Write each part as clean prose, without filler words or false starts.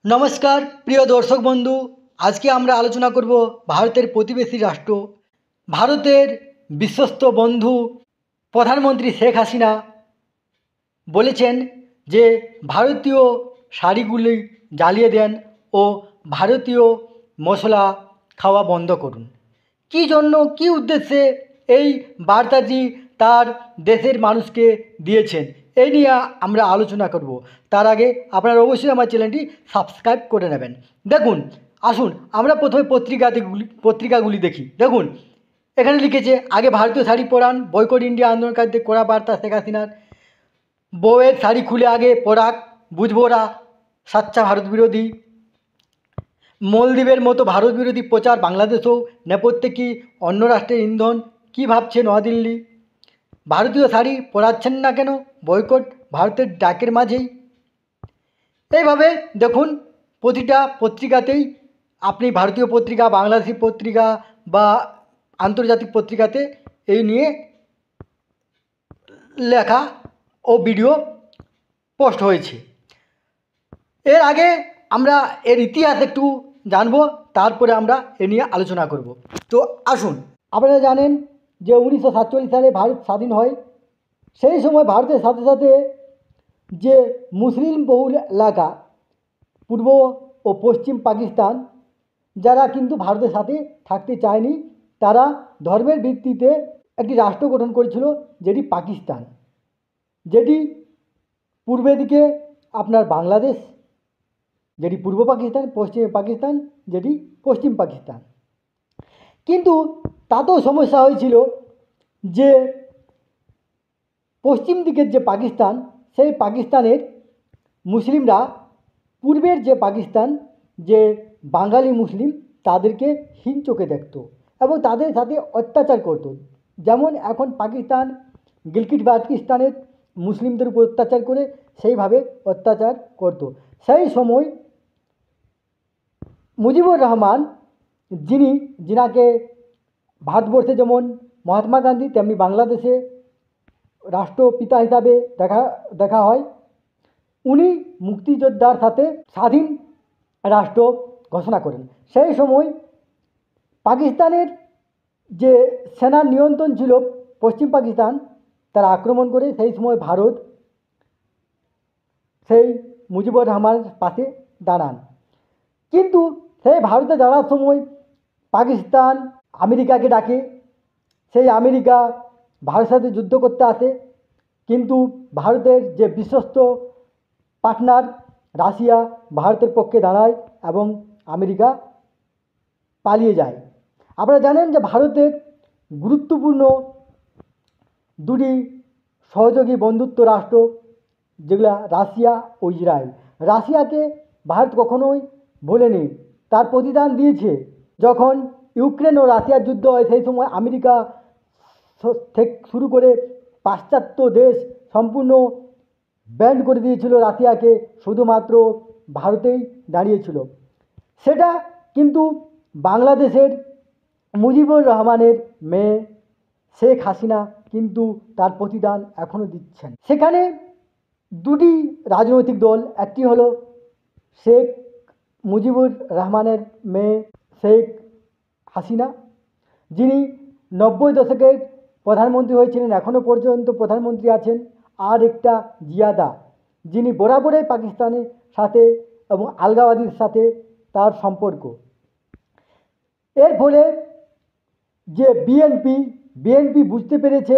নমস্কার প্রিয় দর্শক বন্ধু, আজকে আমরা আলোচনা করব ভারতের প্রতিবেশী রাষ্ট্র ভারতের বিশ্বস্ত বন্ধু প্রধানমন্ত্রী শেখ হাসিনা বলেছেন যে ভারতীয় শাড়িগুলি জ্বালিয়ে দেন ও ভারতীয় মশলা খাওয়া বন্ধ করুন। কী জন্য, কী উদ্দেশ্যে এই বার্তাটি তার দেশের মানুষকে দিয়েছেন, এই নিয়ে আমরা আলোচনা করব। তার আগে আপনারা অবশ্যই আমার চ্যানেলটি সাবস্ক্রাইব করে নেবেন। দেখুন, আসুন আমরা প্রথমে পত্রিকাগুলি দেখি। দেখুন, এখানে লিখেছে, আগে ভারতীয় শাড়ি পরান, বয়কট ইন্ডিয়া আন্দোলনকারীদের কড়া বার্তা শেখ হাসিনার। বউয়ের শাড়ি খুলে আগে পরাক, বুঝবো ওরা সাচ্চা ভারত বিরোধী। মলদ্বীপের মতো ভারত বিরোধী প্রচার বাংলাদেশেও। নেপথ্যে কি অন্য রাষ্ট্রের ইন্ধন? কী ভাবছে নয়াদিল্লি? ভারতীয় শাড়ি পরাচ্ছেন না কেন? বয়কট ভারতের ডাকের মাঝেই। এইভাবে দেখুন, প্রতিটা পত্রিকাতেই আপনি ভারতীয় পত্রিকা, বাংলাদেশি পত্রিকা বা আন্তর্জাতিক পত্রিকাতে এই নিয়ে লেখা ও ভিডিও পোস্ট হয়েছে। এর আগে আমরা এর ইতিহাস একটু জানব, তারপরে আমরা এ নিয়ে আলোচনা করব। তো আসুন, আপনারা জানেন যে 1947 সালে ভারত স্বাধীন হয়। সেই সময় ভারতের সাথে সাথে যে মুসলিম বহুল এলাকা পূর্ব ও পশ্চিম পাকিস্তান, যারা কিন্তু ভারতের সাথে থাকতে চায়নি, তারা ধর্মের ভিত্তিতে একটি রাষ্ট্র গঠন করেছিল, যেটি পাকিস্তান, যেটি পূর্বের দিকে আপনার বাংলাদেশ, যেটি পূর্ব পাকিস্তান, পশ্চিমে পাকিস্তান, যেটি পশ্চিম পাকিস্তান। কিন্তু তাতেও সমস্যা হয়েছিল যে পশ্চিম দিকের যে পাকিস্তান, সেই পাকিস্তানের মুসলিমরা পূর্বের যে পাকিস্তান, যে বাঙালি মুসলিম, তাদেরকে হীন চোখে দেখত এবং তাদের সাথে অত্যাচার করত। যেমন এখন পাকিস্তান গিলগিট বাল্টিস্তানের মুসলিমদের উপর অত্যাচার করে, সেইভাবে অত্যাচার করত। সেই সময় মুজিবুর রহমান, যিনাকে ভারতবর্ষে যেমন মহাত্মা গান্ধী, তেমনি বাংলাদেশে রাষ্ট্রপিতা হিসাবে দেখা হয়, উনি মুক্তিযোদ্ধার সাথে স্বাধীন রাষ্ট্র ঘোষণা করেন। সেই সময় পাকিস্তানের যে সেনার নিয়ন্ত্রণ ছিল পশ্চিম পাকিস্তান, তারা আক্রমণ করে। সেই সময় ভারত সেই মুজিবুর রহমানের পাশে দাঁড়ান। কিন্তু সেই ভারতে দাঁড়ার সময় পাকিস্তান আমেরিকাকে ডাকে। সেই আমেরিকা ভারতের সাথে যুদ্ধ করতে আসে, কিন্তু ভারতের যে বিশ্বস্ত পার্টনার রাশিয়া ভারতের পক্ষে দাঁড়ায় এবং আমেরিকা পালিয়ে যায়। আপনারা জানেন যে ভারতের গুরুত্বপূর্ণ দুটি সহযোগী বন্ধুত্ব রাষ্ট্র, যেগুলা রাশিয়া ও ইসরায়েল। রাশিয়াকে ভারত কখনোই ভোলেনি, তার প্রতিদান দিয়েছে। যখন ইউক্রেন ও রাশিয়ার যুদ্ধ হয়, সেই সময় আমেরিকা থেকে শুরু করে পাশ্চাত্য দেশ সম্পূর্ণ ব্যান্ড করে দিয়েছিল রাশিয়াকে, শুধুমাত্র ভারতেই দাঁড়িয়েছিল। সেটা কিন্তু বাংলাদেশের মুজিবুর রহমানের মেয়ে শেখ হাসিনা কিন্তু তার প্রতিদান এখনও দিচ্ছেন। সেখানে দুটি রাজনৈতিক দল, একটি হলো শেখ মুজিবুর রহমানের মেয়ে শেখ হাসিনা, যিনি 90 দশকের প্রধানমন্ত্রী হয়েছিলেন, এখনও পর্যন্ত প্রধানমন্ত্রী আছেন। আর একটা জিয়াদা, যিনি বরাবরই পাকিস্তানের সাথে এবং আলগাওয়াদের সাথে তার সম্পর্ক। এর ফলে যে বিএনপি বুঝতে পেরেছে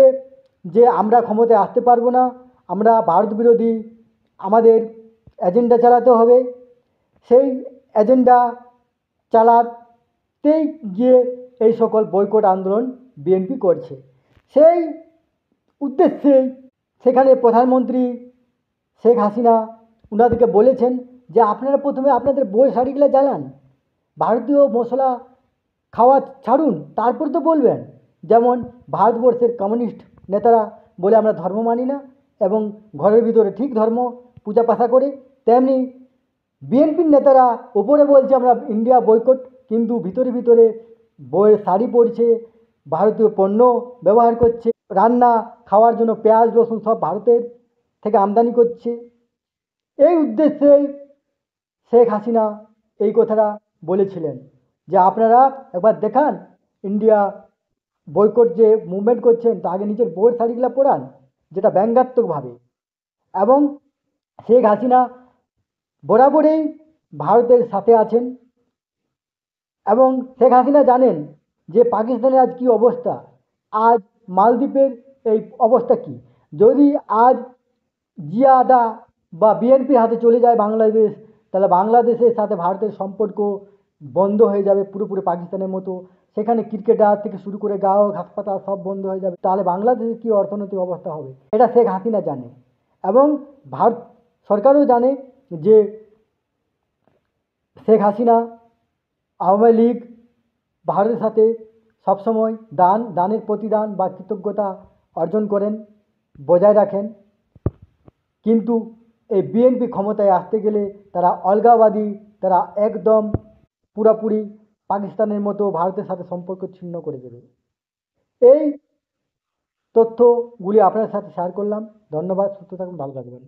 যে আমরা ক্ষমতায় আসতে পারবো না, আমরা ভারত বিরোধী আমাদের এজেন্ডা চালাতে হবে। সেই এজেন্ডা চালাতেই গিয়ে এই সকল বয়কট আন্দোলন বিএনপি করছে। সেই উদ্দেশ্যে সেখানে প্রধানমন্ত্রী শেখ হাসিনা ওনাদেরকে বলেছেন যে আপনারা প্রথমে আপনাদের বউয়ের শাড়িগুলো জ্বালান, ভারতীয় মশলা খাওয়া ছাড়ুন, তারপর তো বলবেন। যেমন ভারতবর্ষের কমিউনিস্ট নেতারা বলে আমরা ধর্ম মানি না এবং ঘরের ভিতরে ঠিক ধর্ম পূজা পাশা করে, তেমনি বিএনপির নেতারা ওপরে বলছে আমরা ইন্ডিয়া বয়কট, কিন্তু ভিতরে ভিতরে বউয়ের শাড়ি পরছে, ভারতীয় পণ্য ব্যবহার করছে, রান্না খাওয়ার জন্য পেঁয়াজ রসুন সব ভারতের থেকে আমদানি করছে। এই উদ্দেশ্যে শেখ হাসিনা এই কথাটা বলেছিলেন যে আপনারা একবার দেখান ইন্ডিয়া বয়কট যে মুভমেন্ট করছেন, তা আগে নিজের বউয়ের শাড়িগুলো পরান, যেটা ব্যঙ্গাত্মকভাবে। এবং শেখ হাসিনা বরাবরই ভারতের সাথে আছেন, এবং শেখ হাসিনা জানেন যে পাকিস্তানের আজ কি অবস্থা, আজ মালদ্বীপের এই অবস্থা কি। যদি আজ জিয়াদা বা বিএনপির হাতে চলে যায় বাংলাদেশ, তাহলে বাংলাদেশের সাথে ভারতের সম্পর্ক বন্ধ হয়ে যাবে পুরোপুরি পাকিস্তানের মতো। সেখানে ক্রিকেটার থেকে শুরু করে গাঁও হাসপাতাল সব বন্ধ হয়ে যাবে। তাহলে বাংলাদেশের কী অর্থনৈতিক অবস্থা হবে, এটা শেখ হাসিনা জানে। এবং ভারত সরকারও জানে যে শেখ হাসিনা, আওয়ামী লীগ ভারতের সাথে সবসময় দানের প্রতিদান বা কৃতজ্ঞতা অর্জন করেন, বজায় রাখেন। কিন্তু এই বিএনপি ক্ষমতায় আসতে গেলে তারা অলগাবাদী, তারা একদম পুরাপুরি পাকিস্তানের মতো ভারতের সাথে সম্পর্ক ছিন্ন করে দেবে। এই তথ্যগুলি আপনার সাথে শেয়ার করলাম। ধন্যবাদ, সুস্থ থাকুন, ভালো থাকবেন।